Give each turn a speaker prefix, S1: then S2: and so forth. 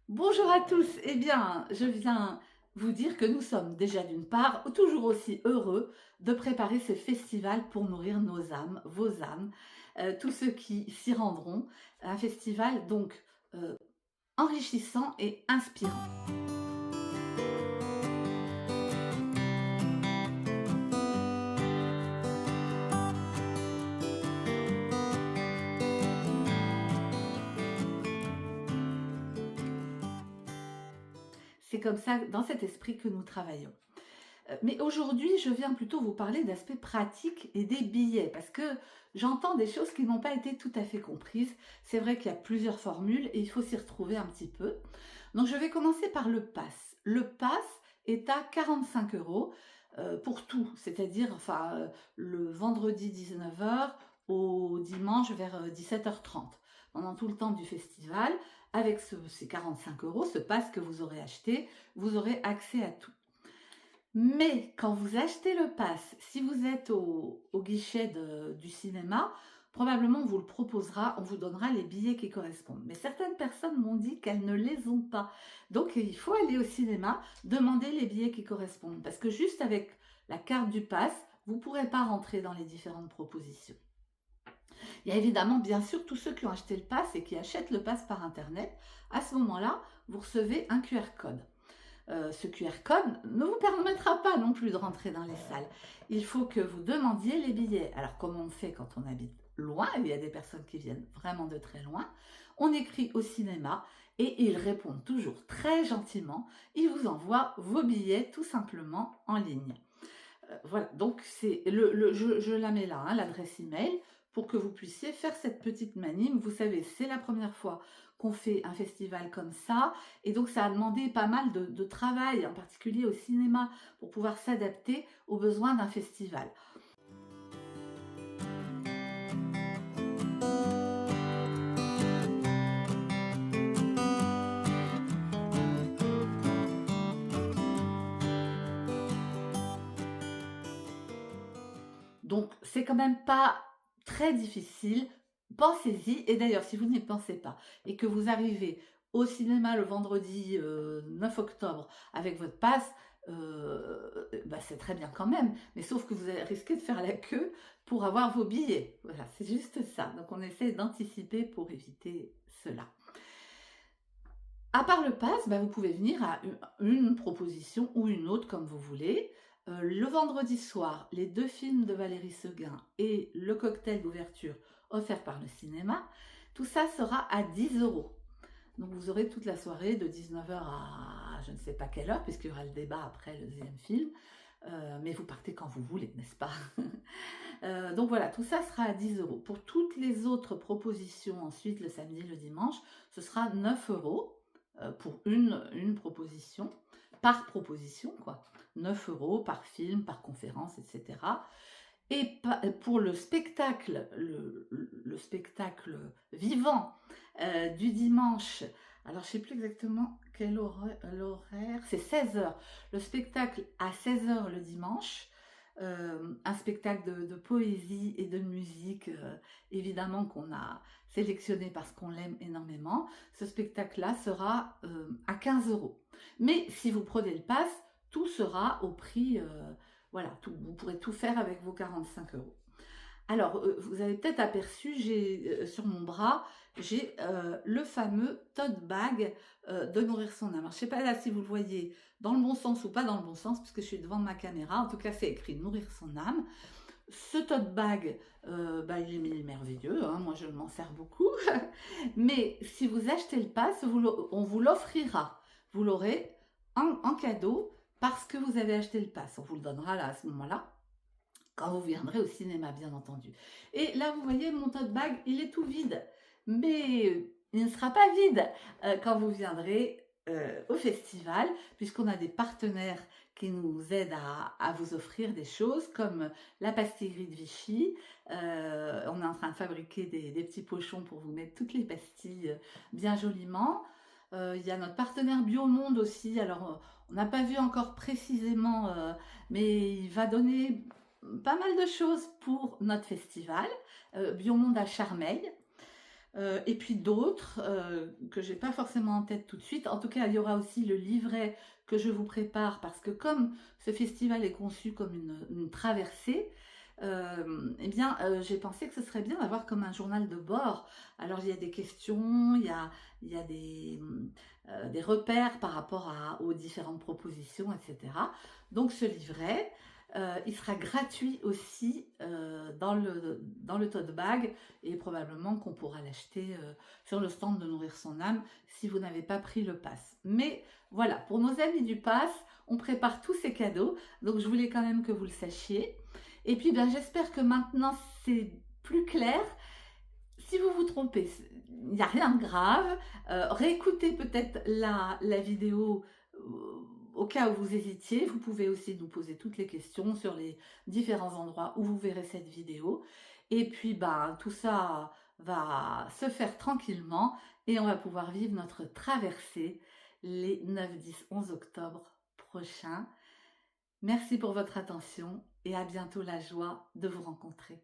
S1: Bonjour à tous, eh bien, je viens vous dire que nous sommes déjà d'une part toujours aussi heureux de préparer ce festival pour nourrir nos âmes, vos âmes, tous ceux qui s'y rendront. Un festival donc enrichissant et inspirant. C'est comme ça, dans cet esprit que nous travaillons. Mais aujourd'hui, je viens plutôt vous parler d'aspects pratiques et des billets, parce que j'entends des choses qui n'ont pas été tout à fait comprises. C'est vrai qu'il y a plusieurs formules et il faut s'y retrouver un petit peu. Donc je vais commencer par le pass. Le pass est à 45 € pour tout, c'est-à-dire le vendredi 19 h au dimanche vers 17 h 30. Pendant tout le temps du festival, avec ces 45 €, ce pass que vous aurez acheté, vous aurez accès à tout. Mais quand vous achetez le pass, si vous êtes au guichet du cinéma, probablement on vous le proposera, on vous donnera les billets qui correspondent. Mais certaines personnes m'ont dit qu'elles ne les ont pas. Donc il faut aller au cinéma, demander les billets qui correspondent. Parce que juste avec la carte du pass, vous ne pourrez pas rentrer dans les différentes propositions. Il y a évidemment, bien sûr, tous ceux qui ont acheté le pass et qui achètent le pass par Internet. À ce moment-là, vous recevez un QR code. Ce QR code ne vous permettra pas non plus de rentrer dans les salles. Il faut que vous demandiez les billets. Alors, comment on fait quand on habite loin? Il y a des personnes qui viennent vraiment de très loin. On écrit au cinéma et ils répondent toujours très gentiment. Ils vous envoient vos billets tout simplement en ligne. Voilà, donc je la mets là, hein, l'adresse email, pour que vous puissiez faire cette petite manip. Vous savez, c'est la première fois qu'on fait un festival comme ça, et donc ça a demandé pas mal de travail, en particulier au cinéma, pour pouvoir s'adapter aux besoins d'un festival. Donc, c'est quand même pas très difficile. Pensez-y. Et d'ailleurs, si vous n'y pensez pas et que vous arrivez au cinéma le vendredi 9 octobre avec votre passe, c'est très bien quand même. Mais sauf que vous risquez de faire la queue pour avoir vos billets. Voilà, c'est juste ça. Donc, on essaie d'anticiper pour éviter cela. À part le pass, vous pouvez venir à une proposition ou une autre comme vous voulez. Le vendredi soir, les 2 films de Valérie Seguin et le cocktail d'ouverture offert par le cinéma, tout ça sera à 10 €. Donc vous aurez toute la soirée de 19 h à je ne sais pas quelle heure, puisqu'il y aura le débat après le deuxième film. Mais vous partez quand vous voulez, n'est-ce pas? Donc voilà, tout ça sera à 10 €. Pour toutes les autres propositions, ensuite, le samedi, le dimanche, ce sera 9 € pour une proposition, par proposition, quoi. 9 € par film, par conférence, etc. Et pour le spectacle, le spectacle vivant du dimanche, alors je ne sais plus exactement quel l'horaire, c'est 16 h. Le spectacle à 16 h le dimanche, un spectacle de poésie et de musique, évidemment qu'on a sélectionné parce qu'on l'aime énormément. Ce spectacle-là sera à 15 €. Mais si vous prenez le pass, tout sera au prix, voilà, vous pourrez tout faire avec vos 45 €. Alors, vous avez peut-être aperçu, j'ai sur mon bras, j'ai le fameux tote bag de Nourrir son âme. Alors, je ne sais pas là si vous le voyez dans le bon sens ou pas dans le bon sens, puisque je suis devant ma caméra. En tout cas, c'est écrit Nourrir son âme. Ce tote bag, il est merveilleux, hein, moi je m'en sers beaucoup. Mais si vous achetez le pass, on vous l'offrira. Vous l'aurez en cadeau parce que vous avez acheté le pass. On vous le donnera là à ce moment-là, quand vous viendrez au cinéma, bien entendu. Et là, vous voyez, mon tote bag, il est tout vide. Mais il ne sera pas vide quand vous viendrez au festival, puisqu'on a des partenaires qui nous aident à vous offrir des choses, comme la pastillerie de Vichy. On est en train de fabriquer des petits pochons pour vous mettre toutes les pastilles bien joliment. Il y a notre partenaire Biomonde aussi. Alors, on n'a pas vu encore précisément, mais il va donner pas mal de choses pour notre festival, Biomonde à Charmeil. Et puis d'autres, que j'ai pas forcément en tête tout de suite. En tout cas, il y aura aussi le livret que je vous prépare parce que comme ce festival est conçu comme une traversée, eh bien, j'ai pensé que ce serait bien d'avoir comme un journal de bord. Alors il y a des questions, il y a des repères par rapport aux différentes propositions, etc. Donc ce livret, il sera gratuit aussi dans le tote bag et probablement qu'on pourra l'acheter sur le stand de Nourrir son âme si vous n'avez pas pris le pass. Mais voilà, pour nos amis du pass, on prépare tous ces cadeaux, donc je voulais quand même que vous le sachiez. Et puis ben, j'espère que maintenant c'est plus clair. Si vous vous trompez, il n'y a rien de grave. Réécoutez peut-être la vidéo au cas où vous hésitiez. Vous pouvez aussi nous poser toutes les questions sur les différents endroits où vous verrez cette vidéo. Et puis, bah, tout ça va se faire tranquillement et on va pouvoir vivre notre traversée les 9, 10, 11 octobre prochains. Merci pour votre attention et à bientôt, la joie de vous rencontrer.